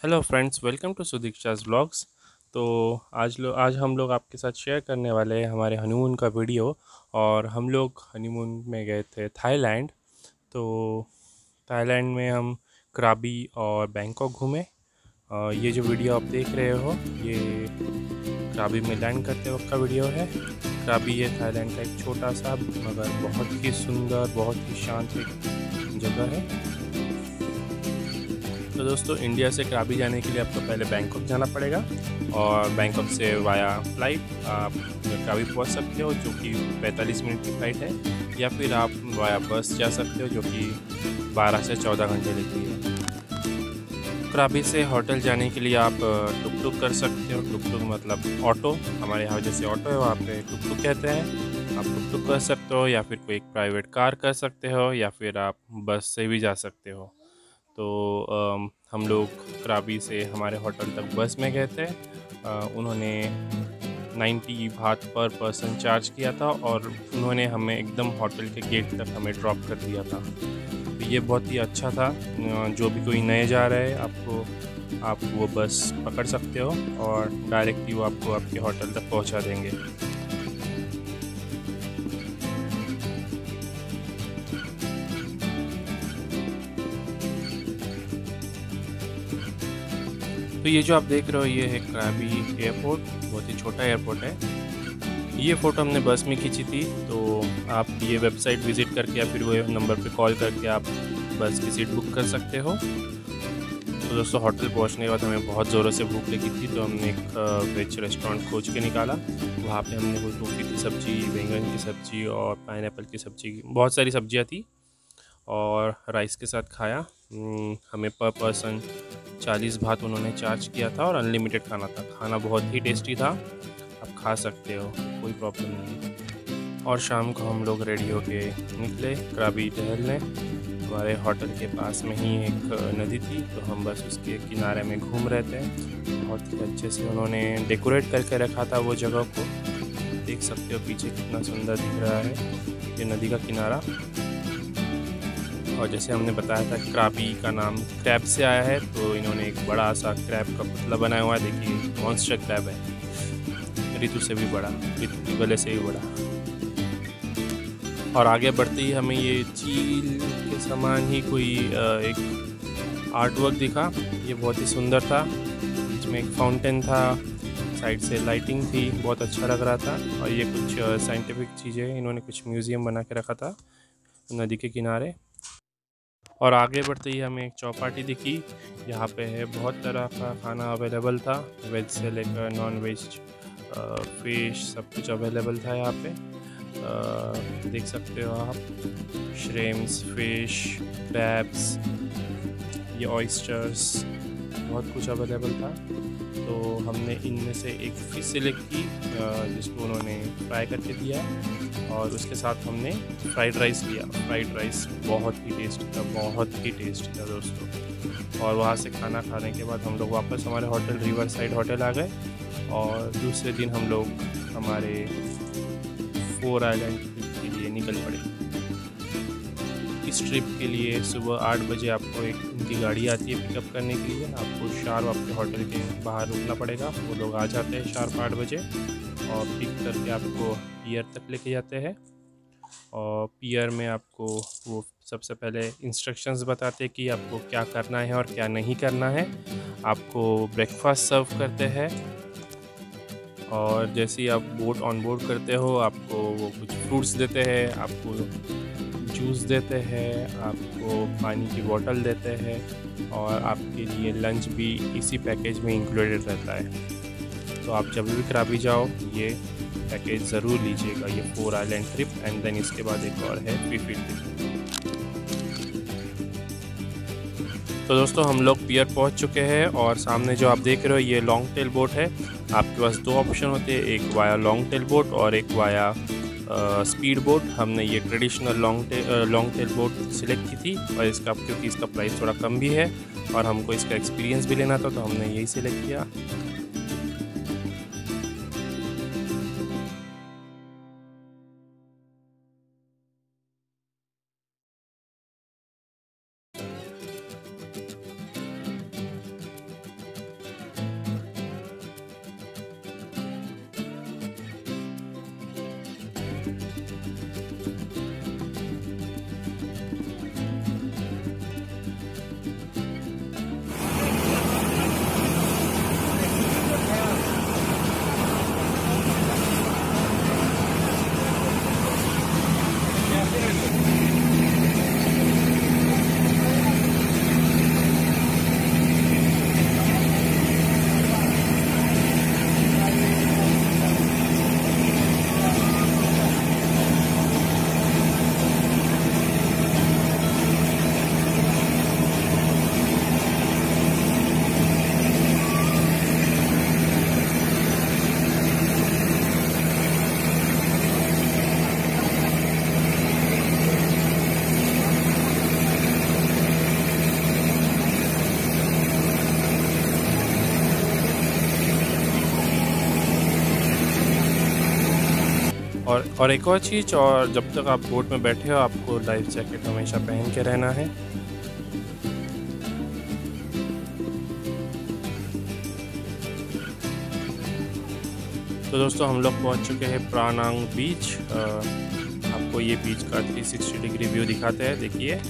Hello friends, welcome to Sudiksha's vlogs. तो आज हम लोग आपके साथ शेयर करने वाले हैं हमारे हनीमून का वीडियो। और हम लोग हनीमून में गए थे थाईलैंड। तो थाईलैंड में हम क्राबी और बैंकॉक घूमे। ये जो वीडियो आप देख रहे हो ये क्राबी में लैंड करते वक्त का वीडियो है। क्राबी ये थाईलैंड का एक छोटा सा मगर बहुत ही सुंदर, बहुत ही शांत एक जगह है। तो दोस्तों, इंडिया से क्राबी जाने के लिए आपको पहले बैंकॉक जाना पड़ेगा और बैंकॉक से वाया फ्लाइट आप क्राबी पहुंच सकते हो, जो कि 45 मिनट की फ़्लाइट है। या फिर आप वाया बस जा सकते हो, जो कि 12 से 14 घंटे लेती है। क्राबी से होटल जाने के लिए आप टुक टुक कर सकते हो। टुक टुक मतलब ऑटो, हमारे यहाँ जैसे ऑटो है वहाँ पे टुक टुक कहते हैं। आप टुक टुक कर सकते हो या फिर कोई एक प्राइवेट कार कर सकते हो या फिर आप बस से भी जा सकते हो। तो हम लोग क्राबी से हमारे होटल तक बस में गए थे। उन्होंने 90 बात पर पर्सन चार्ज किया था और उन्होंने हमें एकदम होटल के गेट तक हमें ड्रॉप कर दिया था। तो ये बहुत ही अच्छा था। जो भी कोई नए जा रहे हैं आप वो बस पकड़ सकते हो और डायरेक्टली वो आपको आपके होटल तक पहुंचा देंगे। तो ये जो आप देख रहे हो ये है क्राबी एयरपोर्ट। बहुत ही छोटा एयरपोर्ट है। ये फ़ोटो हमने बस में खींची थी। तो आप ये वेबसाइट विज़िट करके या फिर वो नंबर पे कॉल करके आप बस की सीट बुक कर सकते हो। तो दोस्तों, होटल पहुंचने के बाद हमें बहुत ज़ोरों से भूख लगी थी, तो हमने एक वेज रेस्टोरेंट खोज के निकाला। वहाँ पे हमने कोई टोफी की सब्ज़ी, बैंगन की सब्ज़ी और पाइनएप्पल की सब्ज़ी, बहुत सारी सब्जियाँ थी और राइस के साथ खाया। हमें पर पर्सन 40 बात उन्होंने चार्ज किया था और अनलिमिटेड खाना था। खाना बहुत ही टेस्टी था, आप खा सकते हो, कोई प्रॉब्लम नहीं। और शाम को हम लोग रेडी होके निकले क्राबी टहलने। हमारे होटल के पास में ही एक नदी थी, तो हम बस उसके किनारे में घूम रहे थे। बहुत ही अच्छे से उन्होंने डेकोरेट करके रखा था वो जगह को। देख सकते हो पीछे कितना सुंदर दिख रहा है ये नदी का किनारा। और जैसे हमने बताया था, क्राबी का नाम क्रैब से आया है, तो इन्होंने एक बड़ा सा क्रैब का पुतला बनाया हुआ है। देखिए, मॉन्स्टर क्रैब है, ऋतु से भी बड़ा, ऋतु के गले से भी बड़ा। और आगे बढ़ते ही हमें ये झील के समान ही कोई एक आर्ट वर्क दिखा। ये बहुत ही सुंदर था। बीच में एक फाउंटेन था, साइड से लाइटिंग थी, बहुत अच्छा लग रहा था। और ये कुछ साइंटिफिक चीज़ें, इन्होंने कुछ म्यूज़ियम बना के रखा था नदी के किनारे। और आगे बढ़ते ही हमें एक चौपाटी दिखी। यहाँ पे है बहुत तरह का खाना अवेलेबल था, वेज से लेकर नॉन वेज, फिश, सब कुछ अवेलेबल था यहाँ पे। देख सकते हो आप, श्रिम्प्स, फिश, क्रैब्स, ये ऑयस्टर्स, बहुत कुछ अवेलेबल था। तो हमने इनमें से एक फ़िश सेलेक्ट की, जिसको उन्होंने फ्राई करके दिया और उसके साथ हमने फ्राइड राइस लिया। फ्राइड राइस बहुत ही टेस्टी था, बहुत ही टेस्टी था दोस्तों। और वहाँ से खाना खाने के बाद हम लोग वापस हमारे होटल, रिवर साइड होटल आ गए। और दूसरे दिन हम लोग हमारे 4 आइलैंड ट्रिप के लिए निकल पड़े। इस ट्रिप के लिए सुबह 8 बजे आपको एक उनकी गाड़ी आती है पिकअप करने के लिए। आपको शार्प आपके होटल के बाहर रुकना पड़ेगा। वो लोग आ जाते हैं शार्प 8 बजे और पिक करके आपको पियर तक लेके जाते हैं। और पियर में आपको वो सबसे पहले इंस्ट्रक्शंस बताते हैं कि आपको क्या करना है और क्या नहीं करना है। आपको ब्रेकफास्ट सर्व करते हैं और जैसे ही आप बोट ऑन बोर्ड करते हो, आपको वो कुछ फ्रूट्स देते हैं, आपको जूस देते हैं, आपको पानी की बोतल देते हैं और आपके लिए लंच भी इसी पैकेज में इंक्लूडेड रहता है। तो आप जब भी क्राबी जाओ ये पैकेज ज़रूर लीजिएगा, ये 4 आइलैंड ट्रिप। एंड देन इसके बाद एक और है फीफी ट्रिप। तो दोस्तों, हम लोग पियर पहुंच चुके हैं और सामने जो आप देख रहे हो ये लॉन्ग टेल बोट है। आपके पास 2 ऑप्शन होते हैं, एक वाया लॉन्ग टेल बोट और एक वाया स्पीड बोट। हमने ये traditional long tail boat select की थी और इसका, क्योंकि इसका प्राइस थोड़ा कम भी है और हमको इसका एक्सपीरियंस भी लेना था, तो हमने यही सिलेक्ट किया। और एक और चीज़, और जब तक आप बोट में बैठे हो आपको लाइफ जैकेट हमेशा पहन के रहना है। तो दोस्तों हम लोग पहुंच चुके हैं प्रानांग बीच। आपको ये बीच का 360 डिग्री व्यू दिखाते हैं, देखिए।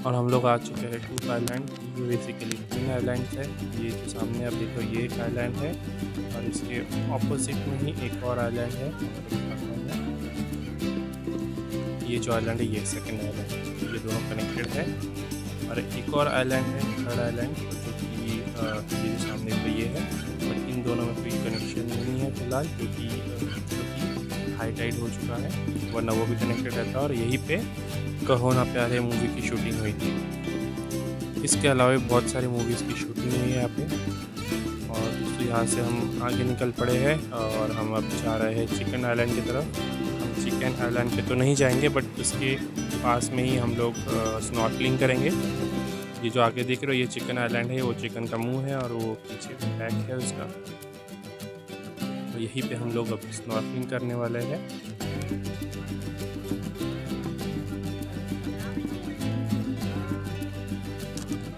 और हम लोग आ चुके हैं टूप आइलैंड। ये बेसिकली 3 आइलैंड है। ये जो सामने आप देखो ये एक आइलैंड है, और इसके ऑपोजिट में ही एक और आइलैंड है। ये जो आइलैंड है ये सेकंड आइलैंड है, ये दोनों कनेक्टेड है। और एक और आइलैंड है, थर्ड आइलैंड, जो कि ये जो सामने पे ये है, बट इन दोनों में कोई कनेक्शन नहीं है फिलहाल, क्योंकि हाई टाइड हो चुका है, वरना वो भी कनेक्टेड रहता है। और यहीं पे कहो ना प्यारे मूवी की शूटिंग हुई थी। इसके अलावा भी बहुत सारी मूवीज़ की शूटिंग हुई है यहाँ पे। और दोस्तों यहाँ से हम आगे निकल पड़े हैं और हम अब जा रहे हैं चिकन आइलैंड की तरफ। हम चिकन आइलैंड पे तो नहीं जाएंगे, बट उसके पास में ही हम लोग स्नॉर्कलिंग करेंगे। ये जो आगे देख रहे हो ये चिकन आइलैंड है, वो चिकन का मुँह है और वो पीछे बैक है उसका। तो यहीं पे हम लोग अब स्नॉर्कलिंग करने वाले हैं।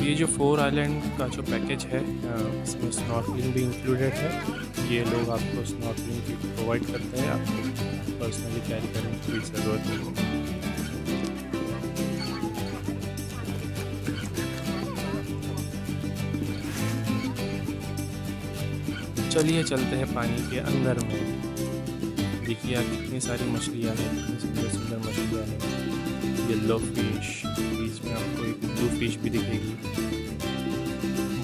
ये जो 4 आइलैंड का जो पैकेज है इसमें स्नॉर्कलिंग भी इंक्लूडेड है। ये लोग आपको स्नॉर्कलिंग की प्रोवाइड करते हैं, आपको पर्सनली कैरी करने की कोई ज़रूरत नहीं है। चलिए चलते हैं पानी के अंदर में। देखिए आप कितनी सारी मछलियाँ हैं, कितनी सुंदर सुंदर मछलियाँ हैं। येलो फिश, बीच में आपको एक ब्लू फिश भी दिखेगी,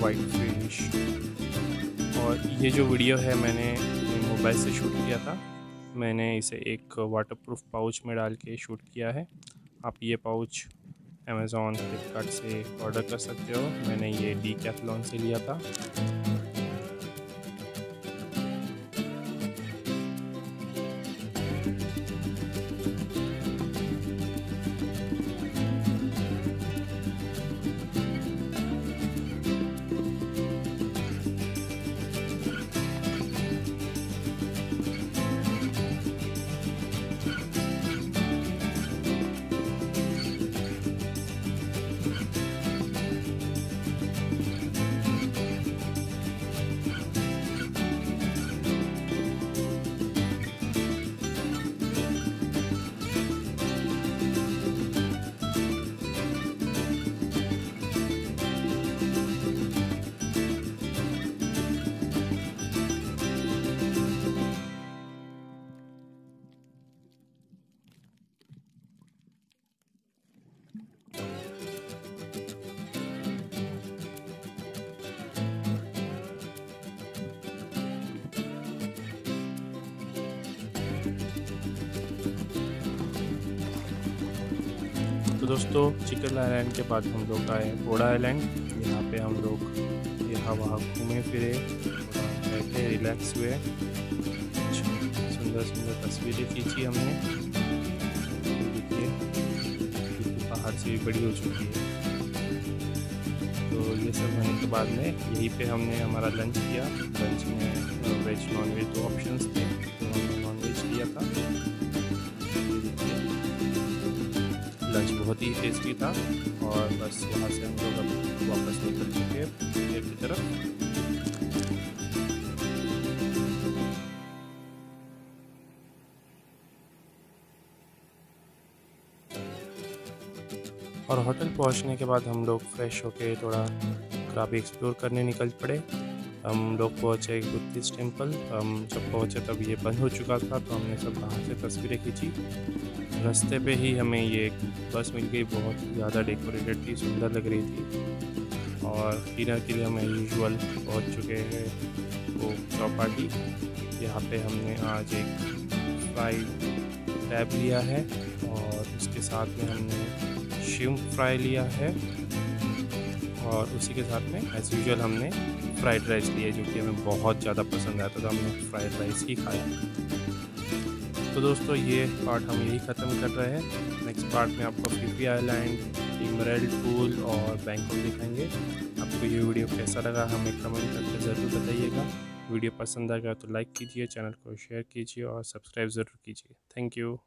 वाइट फिश। और ये जो वीडियो है मैंने अपने मोबाइल से शूट किया था। मैंने इसे एक वाटरप्रूफ पाउच में डाल के शूट किया है। आप ये पाउच अमेज़ॉन, फ्लिपकार्ट से ऑर्डर कर सकते हो। मैंने ये डीकैथलॉन से लिया था। तो दोस्तों चिकन आइलैंड के बाद हम लोग आए घोड़ा आइलैंड। यहाँ पे हम लोग यहाँ वहाँ घूमे फिरे, थोड़ा बैठे, रिलैक्स हुए, सुंदर सुंदर तस्वीरें खींची हमने। देखिए बाहर से भी बड़ी हो चुकी है। तो ये सब होने के बाद में यहीं पे हमने हमारा लंच किया। लंच में वेज नॉन वेज 2 ऑप्शंस थे, तो हमने नॉन वेज किया था। लंच बहुत ही टेस्टी था और बस वहाँ से हम लोग अब वापस निकल चुके हैं घर की तरफ। और होटल पहुंचने के बाद हम लोग फ्रेश होके थोड़ा क्राबी एक्सप्लोर करने निकल पड़े। हम लोग पहुंचे एक बुद्धिस्ट टेम्पल। हम जब पहुंचे तब ये बंद हो चुका था, तो हमने सब बाहर से तस्वीरें खींची। रास्ते पे ही हमें ये बस मिल गई, बहुत ज़्यादा डेकोरेटेड थी, सुंदर लग रही थी। और डिनर के लिए हम यूजुअल पहुँच चुके हैं वो चौपाटी। यहाँ पे हमने आज एक फ्राइड टैब लिया है और उसके साथ में हमने शिम्प फ्राई लिया है और उसी के साथ में एज यूजुअल हमने फ्राइड राइस लिया, जो कि हमें बहुत ज़्यादा पसंद आया, तो हमने फ्राइड राइस ही खाया। तो दोस्तों ये पार्ट हम यही ख़त्म कर रहे हैं। नेक्स्ट पार्ट में आपको फी फी आइलैंड, एमराल्ड पूल और बैंकॉक दिखाएंगे। आपको ये वीडियो कैसा लगा हमें कमेंट करके ज़रूर बताइएगा। वीडियो पसंद आ गया तो लाइक कीजिए, चैनल को शेयर कीजिए और सब्सक्राइब ज़रूर कीजिए। Thank you.